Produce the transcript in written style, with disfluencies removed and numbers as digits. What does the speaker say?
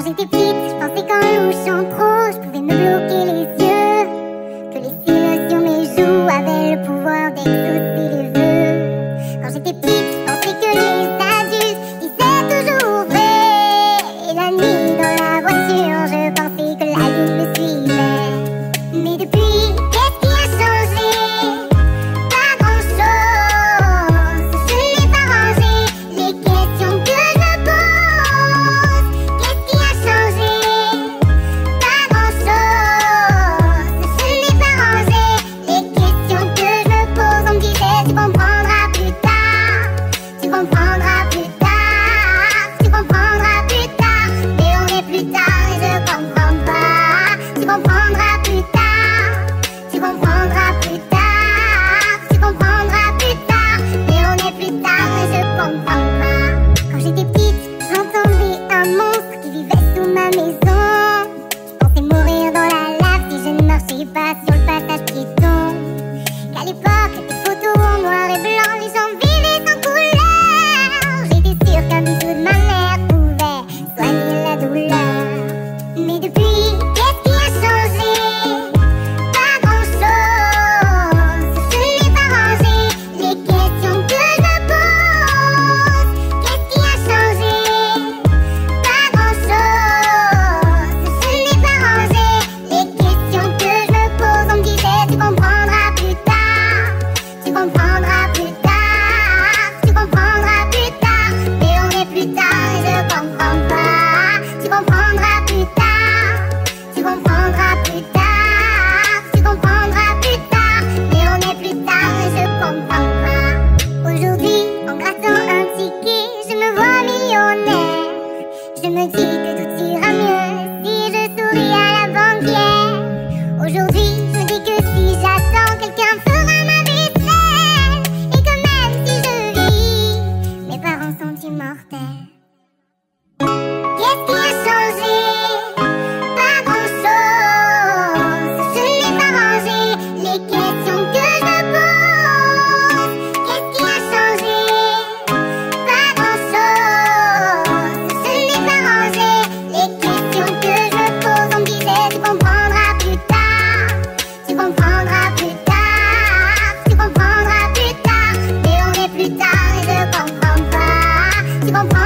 Quand j'étais petite, je pensais qu'en louchant trop, je pouvais me bloquer les yeux, que les cils sur mes joues avaient le pouvoir d'exaucer les vœux. Quand j'étais petite, je pensais que les adultes disaient toujours vrai, et la nuit dans la voiture, je pensais que la lune me suivait. Mais depuis, qu'est-ce qui a changé? Pas grand-chose, je n'ai pas rangé les questions que je me pose. Qu'est-ce qui a changé? Pas grand-chose, je n'ai pas rangé les questions que je me pose. On me disait tu comprendras plus tard, tu comprendras plus tard, tu comprendras plus tard. Mais on est plus tard et je comprends pas. Tu comprendras plus tard, tu comprendras plus tard, tu comprendras plus tard. Mais on est plus tard et je comprends pas. Quand j'étais petite, j'entendais un monstre qui vivait sous ma maison. Je pensais mourir dans la lave si je ne marchais pas sur le passage piéton. Qu'à l'époque, les photos en noir et blanc, les gens vivaient sans couleur. J'étais sûre qu'un bisou de ma mère pouvait soigner la douleur. Mais depuis, qu'est-ce qui a changé? Pas grand-chose, je n'ai pas rangé les questions que je me pose. Qu'est-ce qui a changé? Pas grand-chose, je n'ai pas rangé les questions que je me pose. On me disait tu comprendras plus tard, tu comprendras plus tard, tu comprendras plus tard. Mais on est plus tard et je comprends pas. Tu comprendras plus tard, tu comprendras plus tard, tu comprendras plus tard. Mais on est plus tard et je comprends pas. Aujourd'hui, en grattant un ticket, je me vois millionnaire. Je me dis que tout ira mieux si je souris à la banquière. Aujourd'hui, je me dis que si j'attends, quelqu'un fera ma vaisselle. Et que même si je vis, mes parents sont immortels. Qu'est-ce qui a changé? Pas grand-chose, je n'ai pas rangé les questions que je me pose. Qu'est-ce qui a changé? Pas grand-chose, je n'ai pas rangé les questions que je me pose. On me disait tu comprendras plus tard, tu comprendras plus tard, tu comprendras plus tard. Mais on est plus tard et je comprends pas. Tu comprends